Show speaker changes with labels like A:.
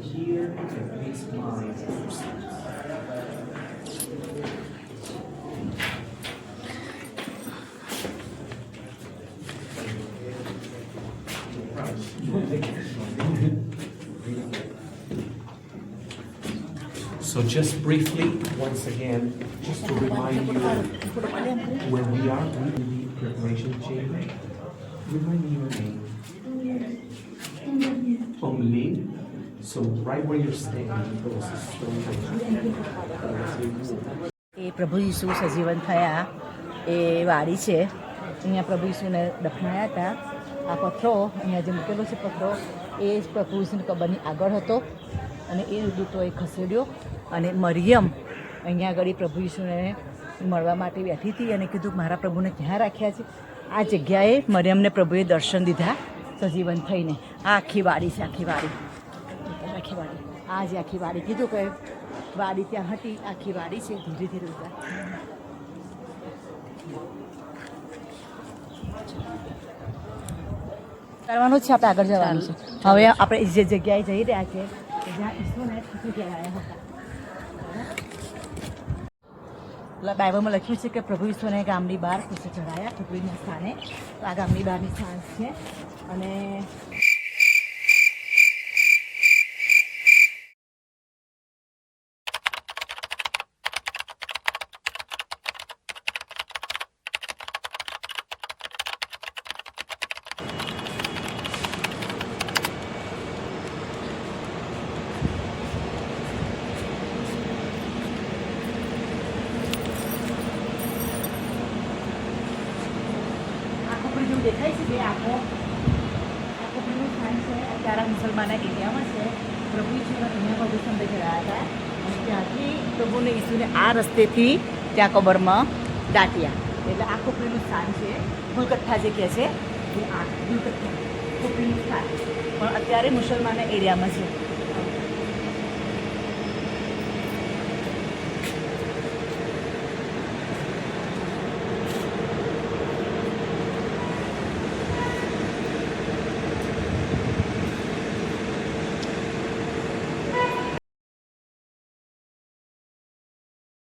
A: here and place my crucifix. So just briefly, once again, just to remind you where we are in the preparation chamber. Remind me your name. Only. So right where you're standing, there was a stone.
B: એ પ્રભુ ઈસુ સજીવન થયા એ વાડી છે. અહીંયા પ્રભુ ઈસુને દફનાયા હતા. આ પથ્થરો અહીંયા જે મૂકેલો છે પથ્થરો એ પ્રભુ ઈસુની કબરની આગળ હતો અને એ દૂતોએ ખસેડ્યો અને મરિયમ અહીંયા આગળ પ્રભુ ઈસુને મળવા માટે બેઠી હતી અને કીધું મારા પ્રભુને ક્યાં રાખ્યા છે. આ જગ્યાએ મરિયમને પ્રભુએ દર્શન દીધા સજીવન થઈને. આ આખી વાડી છે, આખી વાડી, આખી વાડી, આ જે આખી વાડી કીધું કે વાડી ત્યાં હતી, આખી વાડી છે. ધીરે ધીરે ઉતાર કરવાનું છે, આપણે આગળ જવાનું છે. હવે આપણે જે જગ્યાએ જઈ રહ્યા છે જ્યાં ઈસુને ખસી કહેવાયા હતા. બાઇબલમાં લખ્યું છે કે પ્રભુ ઈસુને ગામની બહાર ખુશી ચડાયા ખુશીના સ્થાને. તો આ ગામની બહારની સ્થાન છે અને જેવું દેખાય છે કે આખો પેલું સ્થાન છે. અત્યારે મુસલમાનના એરિયામાં છે. પ્રભુ ઈસુ અહીંયા બધું સંદેશ રહ્યા હતા અને ત્યાંથી પ્રભુને ઈસુને આ રસ્તેથી ત્યાં કબરમાં દાટ્યા. એટલે આ ખોપરીનું સ્થાન છે. ગુલકથ્થા જે કહે છે એ આ ગુલકથ્થા ખોપરીનું સ્થાન પણ અત્યારે મુસલમાનના એરિયામાં છે.